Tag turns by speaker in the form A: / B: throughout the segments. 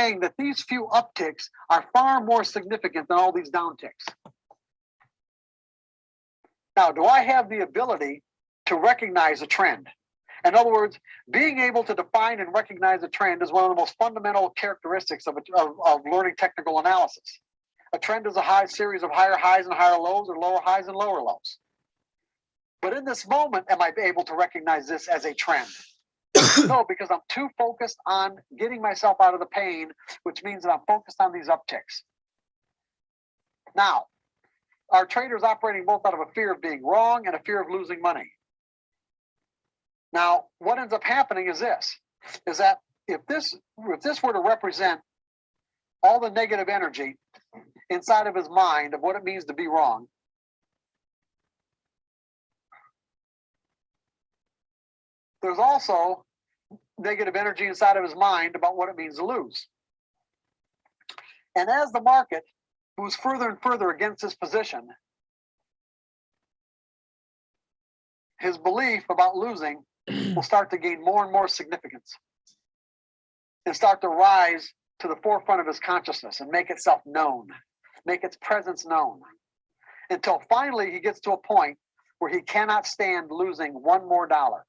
A: saying that these few upticks are far more significant than all these downticks. Now, do I have the ability to recognize a trend? In other words, being able to define and recognize a trend is one of the most fundamental characteristics of learning technical analysis. A trend is a series of higher highs and higher lows, or lower highs and lower lows. But in this moment, am I able to recognize this as a trend? No, because I'm too focused on getting myself out of the pain, which means that I'm focused on these upticks. Now, our trader's operating both out of a fear of being wrong and a fear of losing money. Now, what ends up happening is this, is that if this were to represent all the negative energy inside of his mind of what it means to be wrong, there's also negative energy inside of his mind about what it means to lose. And as the market moves further and further against his position, his belief about losing will start to gain more and more significance and start to rise to the forefront of his consciousness and make itself known, make its presence known, until finally he gets to a point where he cannot stand losing one more dollar.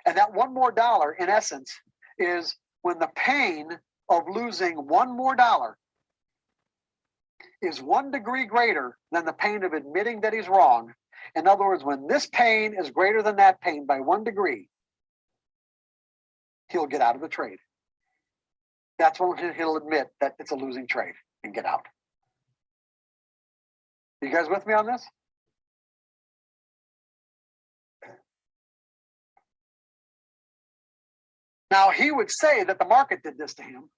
A: And that one more dollar, in essence, is when the pain of losing one more dollar is 1 degree greater than the pain of admitting that he's wrong. In other words, when this pain is greater than that pain by 1 degree, he'll get out of the trade. That's when he'll admit that it's a losing trade and get out. You guys with me on this? Now, he would say that the market did this to him.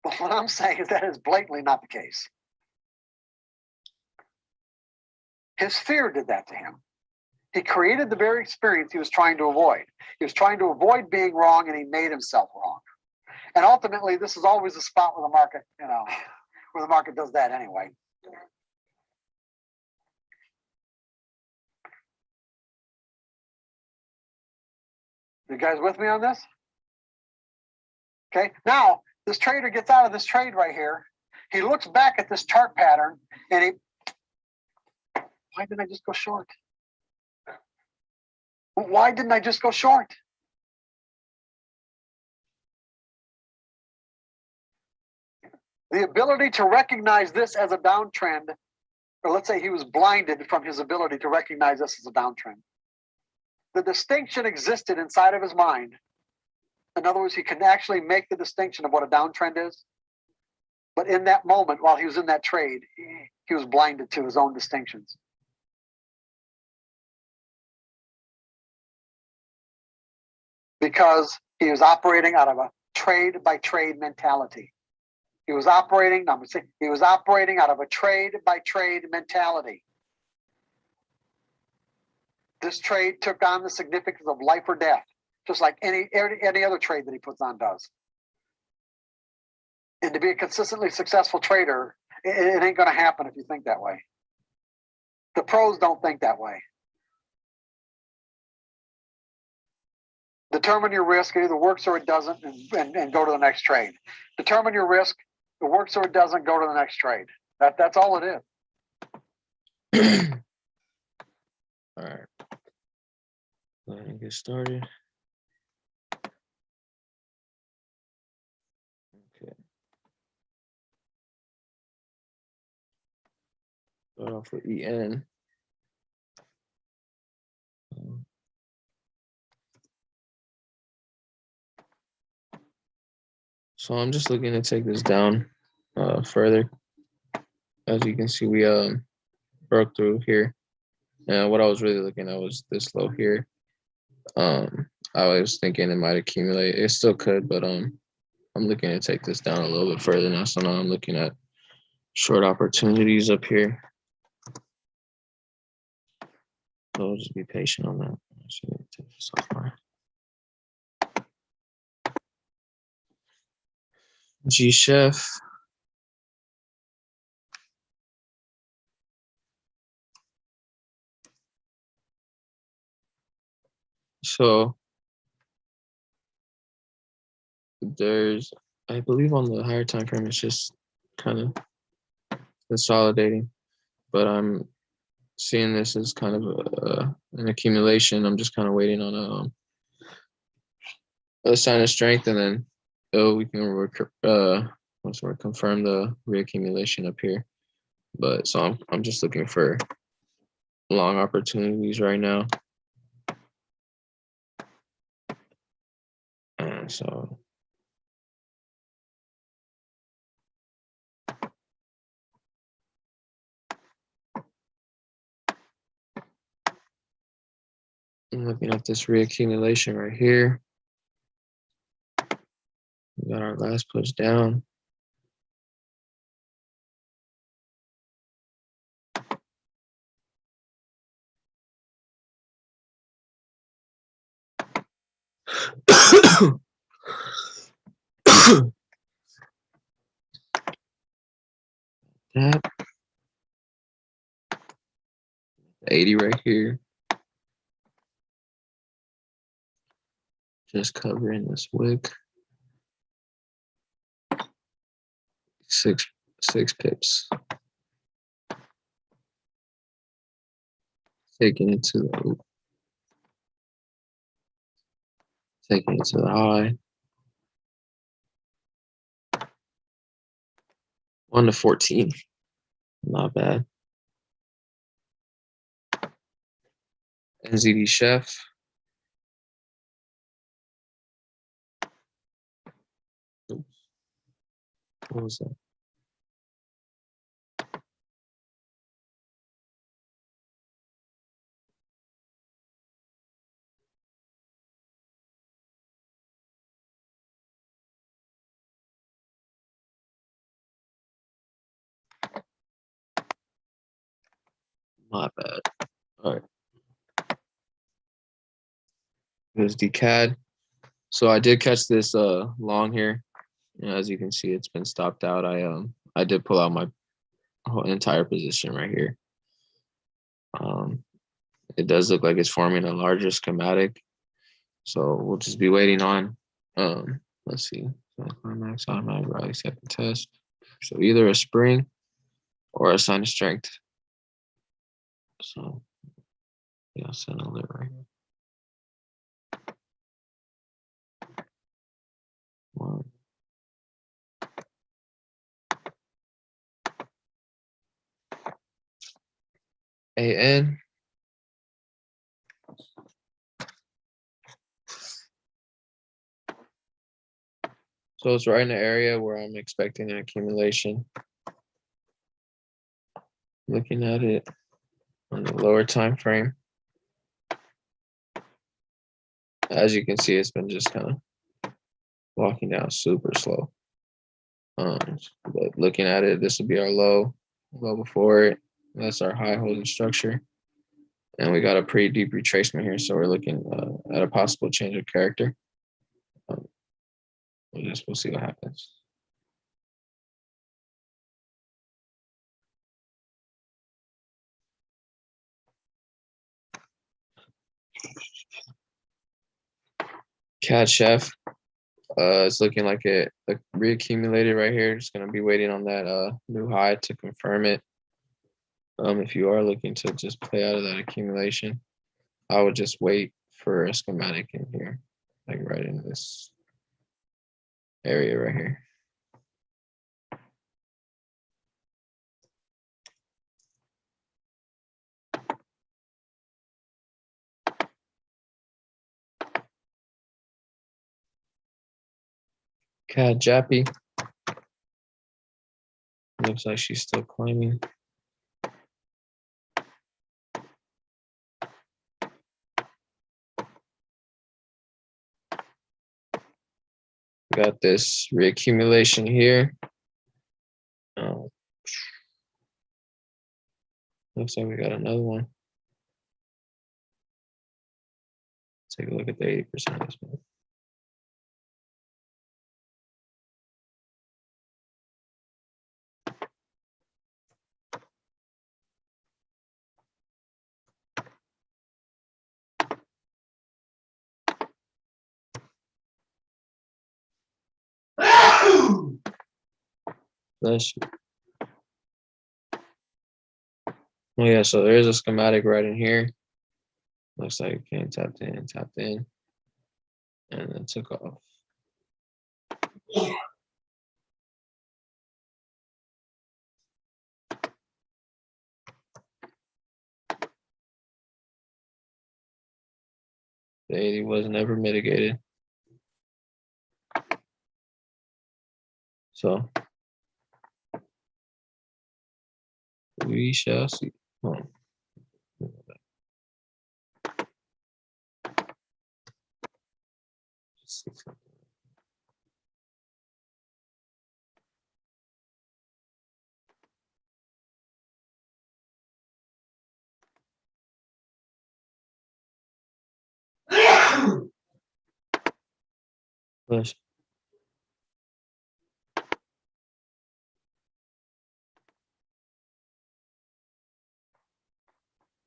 A: But what I'm saying is that is blatantly not the case. His fear did that to him. He created the very experience he was trying to avoid. He was trying to avoid being wrong, and he made himself wrong. And ultimately, this is always a spot where the market, where the market does that anyway. You guys with me on this? Okay, now this trader gets out of this trade right here. He looks back at this chart pattern and why didn't I just go short? Why didn't I just go short? The ability to recognize this as a downtrend, or let's say he was blinded from his ability to recognize this as a downtrend. The distinction existed inside of his mind. In other words, he can actually make the distinction of what a downtrend is. But in that moment, while he was in that trade, he was blinded to his own distinctions. Because he was operating out of a trade by trade mentality. He was operating out of a trade by trade mentality. This trade took on the significance of life or death, just like any other trade that he puts on does. And to be a consistently successful trader, it ain't going to happen if you think that way. The pros don't think that way. Determine your risk. It either works or it doesn't, and go to the next trade. Determine your risk. It works or it doesn't, go to the next trade. That's all it is.
B: All right. Go ahead and get started. Okay. Start off with EN. So I'm just looking to take this down further. As you can see, we broke through here. And what I was really looking at was this low here. I was thinking it might accumulate. It still could, but I'm looking to take this down a little bit further now. So now I'm looking at short opportunities up here. So I'll just be patient on that. Take this off. G-Chef. So there's, I believe on the higher time frame, it's just kind of consolidating, but I'm seeing this as kind of an accumulation. I'm just kind of waiting on a sign of strength, and then we can once we confirm the reaccumulation up here. But so I'm just looking for long opportunities right now. So I'm looking at this reaccumulation right here. We got our last push down. That 80 right here. Just covering this wick. Six pips. Taking it to the high. 1 to 14. Not bad. NZD Chef. Oops. What was that? My bad. All right. Here's DCAD. So I did catch this long here. As you can see, it's been stopped out. I did pull out my whole entire position right here. It does look like it's forming a larger schematic. So we'll just be waiting on let's see. Climax, automatic rally, second test. So either a spring or a sign of strength. So yeah, I'll send all that right here. One. AN. So it's right in the area where I'm expecting an accumulation. Looking at it on the lower time frame. As you can see, it's been just kind of walking down super slow. But looking at it, this would be our low before it. That's our high holding structure. And we got a pretty deep retracement here. So we're looking at a possible change of character. We'll see what happens. CAD Chef. It's looking like it reaccumulated right here. Just gonna be waiting on that new high to confirm it. If you are looking to just play out of that accumulation, I would just wait for a schematic in here, like right in this area right here. CAD Jappy. Looks like she's still climbing. Got this reaccumulation here. Looks like we got another one. Take a look at the 80% of this one. Bless you. Oh yeah, so there is a schematic right in here. Looks like it came tapped in, and then took off. The 80 was never mitigated. So we shall see. Oh. Bless.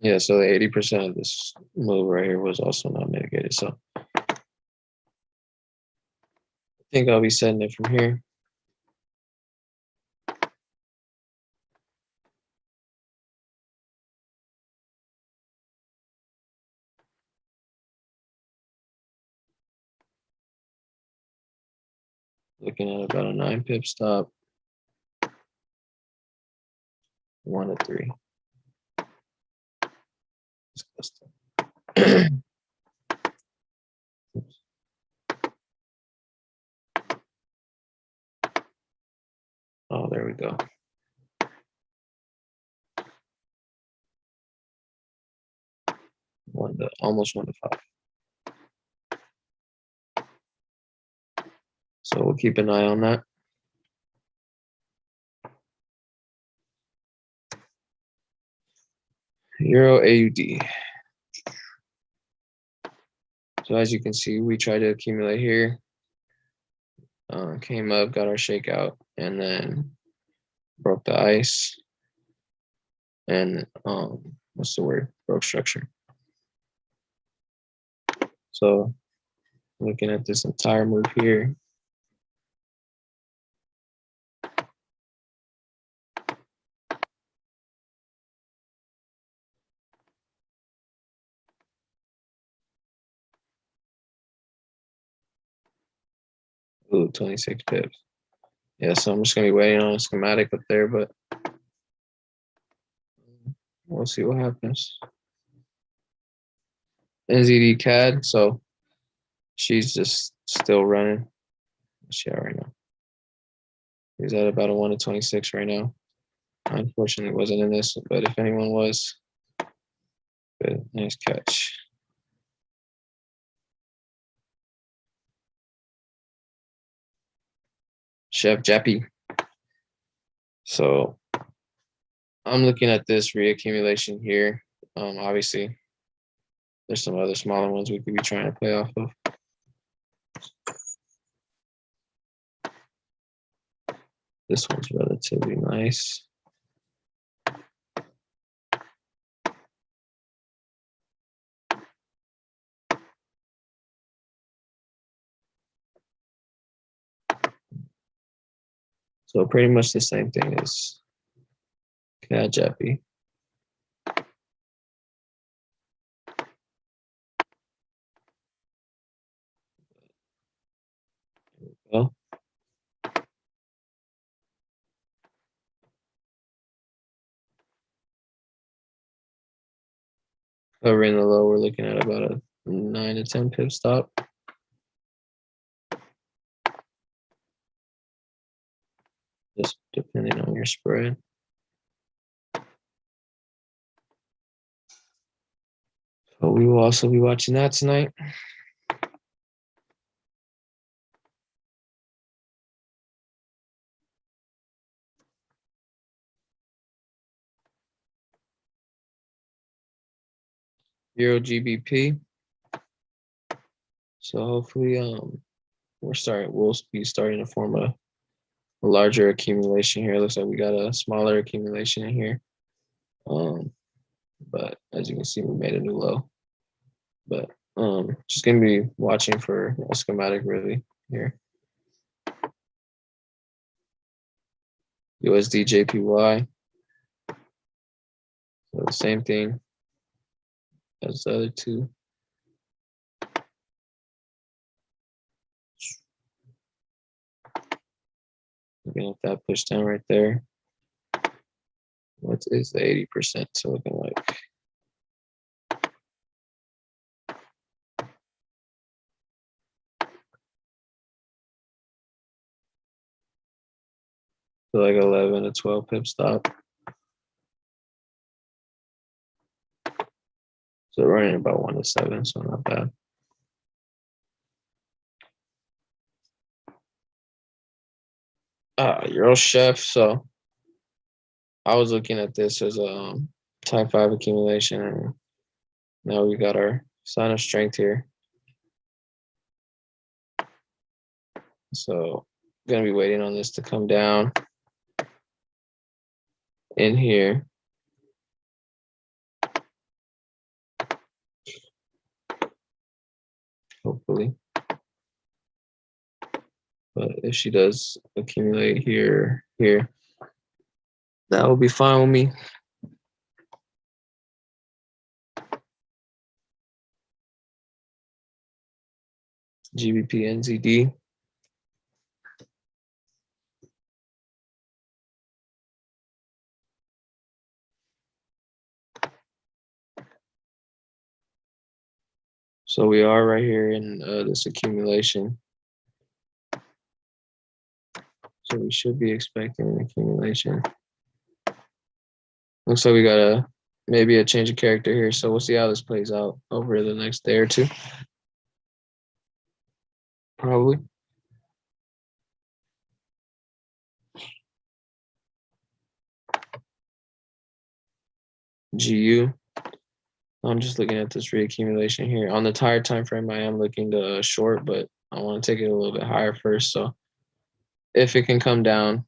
B: Yeah, so the 80% of this move right here was also not mitigated. So I think I'll be setting it from here. Looking at about a 9 pip stop. 1 to 3. Oh, there we go. Almost 1 to 5. So we'll keep an eye on that. Euro AUD. So as you can see, we tried to accumulate here. Came up, got our shakeout, and then broke the ice. And what's the word? Broke structure. So looking at this entire move here. Ooh, 26 pips. Yeah, so I'm just gonna be waiting on a schematic up there, but we'll see what happens. NZD CAD, so she's just still running. What's she at right now? He's at about a 1 to 26 right now. I unfortunately wasn't in this, but if anyone was, good, nice catch. Chef Jappy. So I'm looking at this reaccumulation here. Obviously, there's some other smaller ones we could be trying to play off of. This one's relatively nice. So pretty much the same thing as CAD Jappy. Well, covering the low, we're looking at about a 9 to 10 pip stop. Just depending on your spread. So we will also be watching that tonight. Euro GBP. So hopefully we'll be starting to form a larger accumulation here. It looks like we got a smaller accumulation in here. But as you can see, we made a new low. But just gonna be watching for a schematic really here. USD JPY. So the same thing as the other two. Looking at that push down right there. What is the 80%? So looking like like 11 to 12 pip stop. So running about 1 to 7, so not bad. Euro Chef. So I was looking at this as a type 5 accumulation, and now we got our sign of strength here. So gonna be waiting on this to come down in here. Hopefully. But if she does accumulate here, that will be fine with me. GBP NZD. So we are right here in this accumulation. So we should be expecting an accumulation. Looks like we got maybe a change of character here. So we'll see how this plays out over the next day or two. Probably. GU. I'm just looking at this reaccumulation here. On the higher time frame, I am looking to short, but I want to take it a little bit higher first. So if it can come down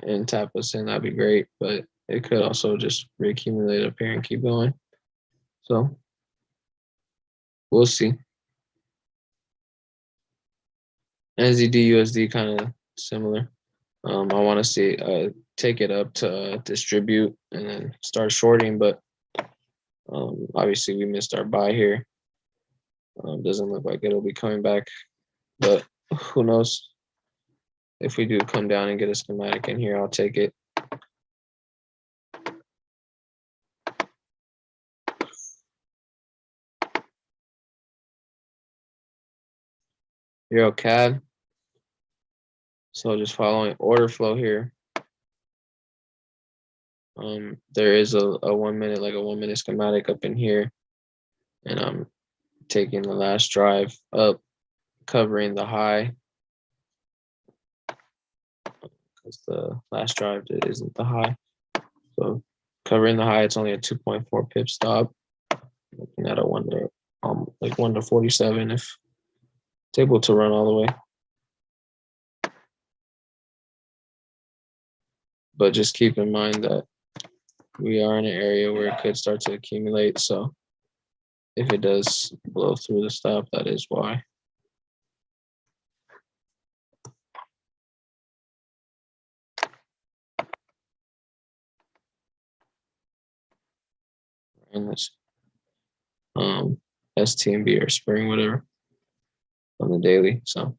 B: and tap us in, that'd be great. But it could also just reaccumulate up here and keep going. So we'll see. NZD USD kind of similar. I want to see take it up to distribute and then start shorting, but obviously we missed our buy here. Doesn't look like it'll be coming back, but who knows? If we do come down and get a schematic in here, I'll take it. Euro CAD. So just following order flow here. There is a 1 minute, like a 1 minute schematic up in here, and I'm taking the last drive up, covering the high, because the last drive isn't the high. So covering the high, it's only a 2.4 pip stop. Looking at a 1 to like 1 to 47 if it's able to run all the way. But just keep in mind that we are in an area where it could start to accumulate. So if it does blow through the stop, that is why. And this STMB or spring, whatever, on the daily. So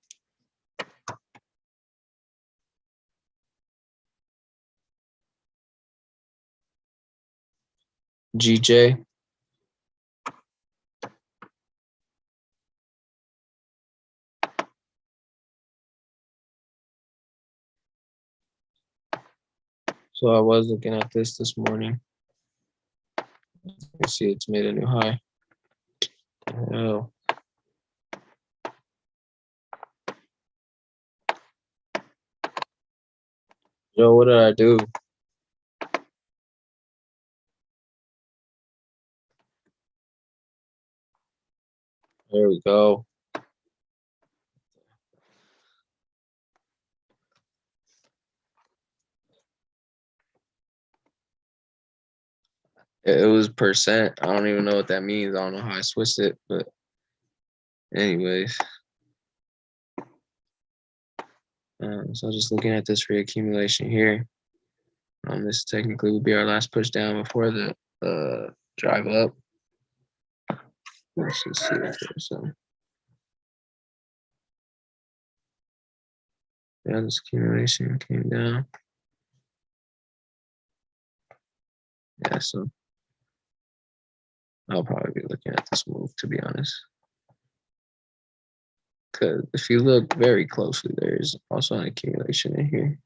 B: GJ. So I was looking at this morning. You see it's made a new high. Oh. Yo, what did I do? There we go. It was percent. I don't even know what that means. I don't know how I switched it, but anyways. So just looking at this reaccumulation here. This technically would be our last push down before the drive up. Let's just see if there's some. Yeah, this accumulation came down. Yeah, so I'll probably be looking at this move, to be honest. Because if you look very closely, there's also an accumulation in here.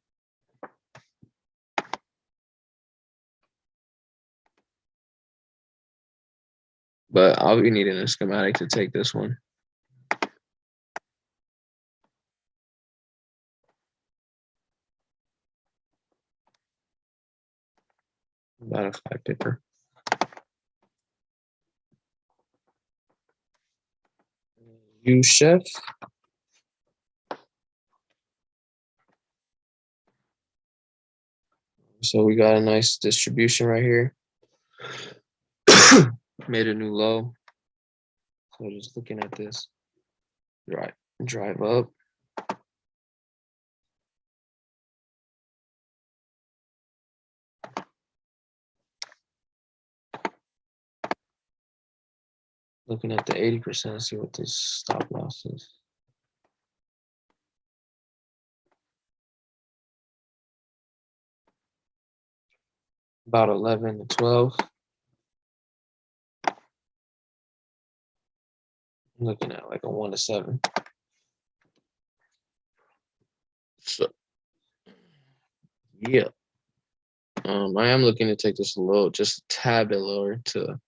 B: But I'll be needing a schematic to take this one. About a 5 pipper. You chef. So we got a nice distribution right here. Made a new low. So just looking at this. Right, drive up. Looking at the 80%, see what this stop loss is. About 11 to 12. I'm looking at like a 1 to 7. So yeah. I am looking to take this a little, just a tad bit lower to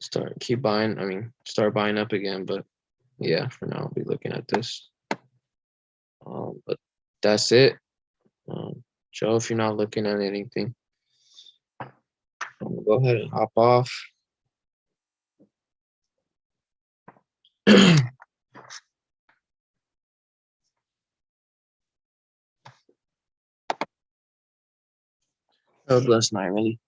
B: start buying up again. But yeah, for now I'll be looking at this. But that's it. Joe, if you're not looking at anything, I'm gonna go ahead and hop off. Have a blessed night, really.